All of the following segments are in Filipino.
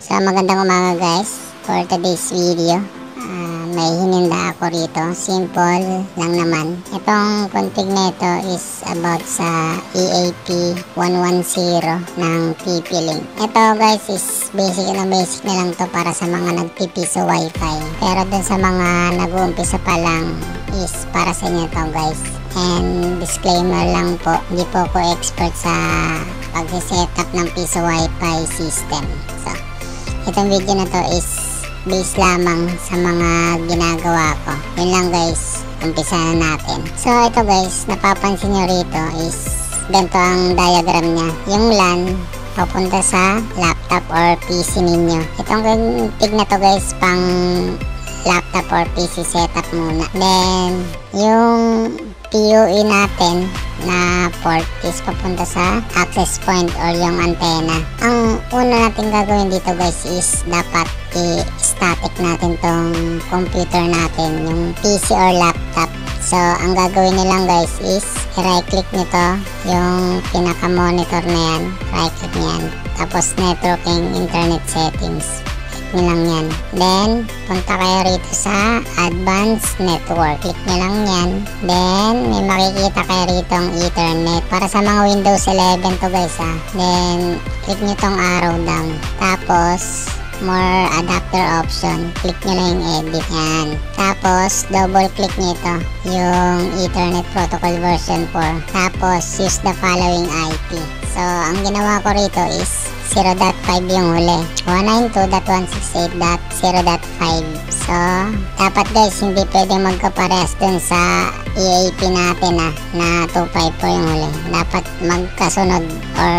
So magandang umaga guys. For today's video, may hininda ako rito. Simple lang naman. Itong config na ito is about sa EAP 110 ng TP-Link. Ito guys is basic na lang to para sa mga nagpipiso wifi. Pero dun sa mga nag-uumpisa pa lang is para sa inyo to guys. And disclaimer lang po, hindi po ako expert sa pag-setup ng piso wifi system. So, itong video na to is based lamang sa mga ginagawa ko. Yun lang guys, umpisa na natin. So, ito guys, napapansin nyo rito is ganito ang diagram niya. Yung LAN papunta sa laptop or PC ninyo. Itong config na to guys, pang laptop or PC setup muna. Then, yung PUE natin na port is papunta sa access point or yung antenna. Ang una natin gagawin dito guys is dapat i-static natin tong computer natin, yung PC or laptop. So, ang gagawin nilang guys is i-right click nito yung pinaka monitor na yan. Right click niyan. Tapos networking internet settings. Click nyo lang yan. Then, punta kayo rito sa advanced network. Click nyo lang yan. Then, may makikita kayo rito ang ethernet. Para sa mga Windows 11 to guys ha. Then, click nyo tong arrow down. Tapos, more adapter option. Click nyo lang yung edit. Yan. Tapos, double click nyo ito. Yung ethernet protocol version 4. Tapos, use the following IP. So, ang ginawa ko rito is 0.5 yung huli. 192.168.0.5. So, dapat guys, hindi pwedeng magkaparehas dun sa EAP natin na 254 yung huli. Dapat magkasunod or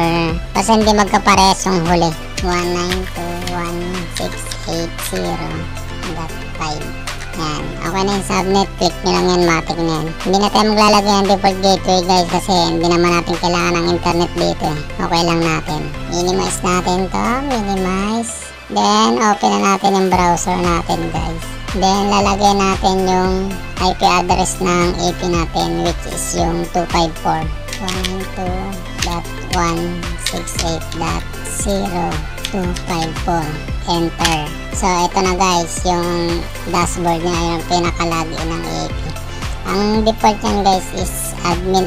basta hindi magkaparehas yung huli. 192.168.0.5. Yan. Okay na yung subnet. Click nyo lang yan. Matic na yan. Hindi na tayo maglalagay ng default gateway guys kasi hindi naman natin kailangan ng internet dito. Okay lang natin. Minimize natin to. Minimize. Then, open na natin yung browser natin guys. Then, lalagay natin yung IP address ng AP natin which is yung 254. 192.168.0.254. Enter. So, ito na guys, yung dashboard niya, yung pinaka-login ng AP. Ang default niyan guys is admin.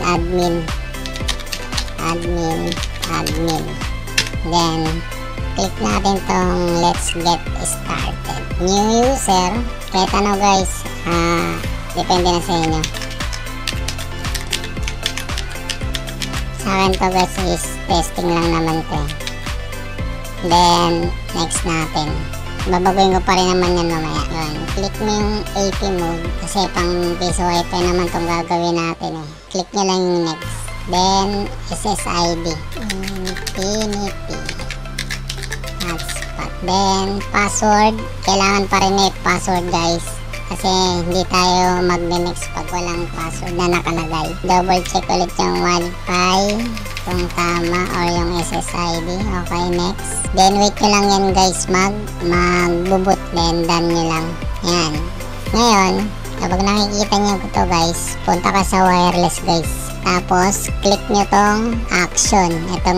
Then, click natin tong let's get started. New user. Kahit ano guys, depende na sa inyo. Sa akin to guys is testing lang naman to. Then, next natin. Babaguhin ko pa rin naman yan mamaya. Yun. Click mo yung AP mode kasi pang piso wifi naman itong gagawin natin eh. Click nyo lang yung next. Then, SSID. Infinity. Hotspot. Then, password. Kailangan pa rin password guys. Kasi hindi tayo mag-next pag walang password na nakalagay. Double check ulit yung wifi kung tama or yung SSID. Okay, next. Then wait nyo lang yan guys mag-boot. Then done nyo lang. Yan. Ngayon, kapag nakikita nyo ito guys, punta ka sa wireless guys. Tapos, click nyo tong action. Ito.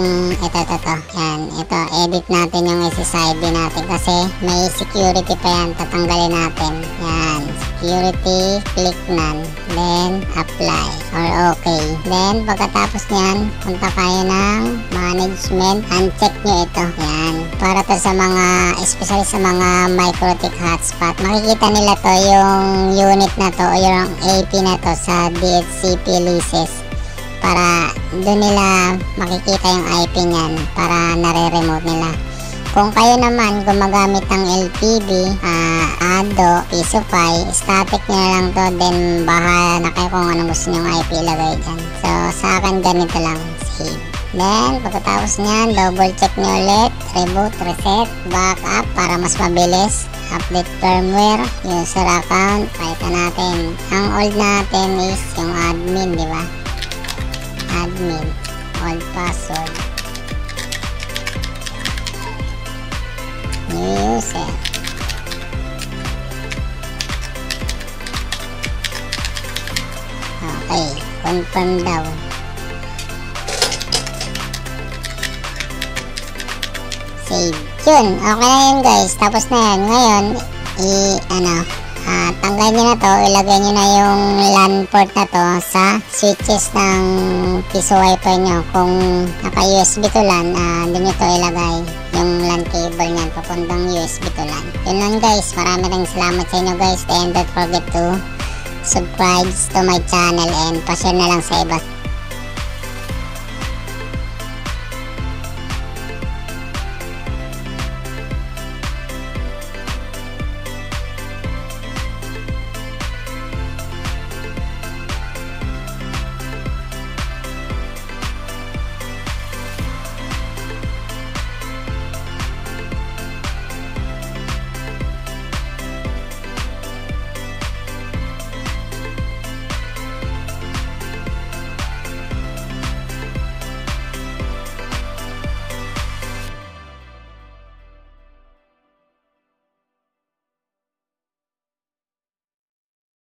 Yan. Ito, edit natin yung SSID natin kasi may security pa yan. Tatanggalin natin. Yan. Security, click none. Then, apply. Or okay. Then, pagkatapos nyan, punta kayo ng management. Uncheck nyo ito. Yan. Para to sa mga, especially sa mga MikroTik hotspot. Makikita nila to yung unit na to o yung AP na to sa DHCP leases. Para doon nila makikita yung IP niyan para nare-remote nila. Kung kayo naman gumagamit ng LPB, ADO, Pisofy, static nyo lang to, then bahala na kayo kung ano gusto nyong IP ilagay dyan. So sa akin ganito lang, save. Then pagkatapos nyan, double check nyo ulit, reboot, reset, backup para mas mabilis. Update firmware, user account, palitan natin. Ang old natin is yung admin, di ba? Admin, old password, new user. Okay, confirm daw. Save. Yun, okay na yun guys. Tapos na yan. Ngayon, tanggalin nyo na to. Ilagay nyo na yung LAN port na to sa switches ng piso wiper nyo. Kung naka USB to LAN, doon nyo to ilagay yung LAN cable nyan papuntang USB to LAN. Yun lang guys. Maraming salamat sa inyo guys. And don't forget to subscribe to my channel and pa-share na lang sa iba.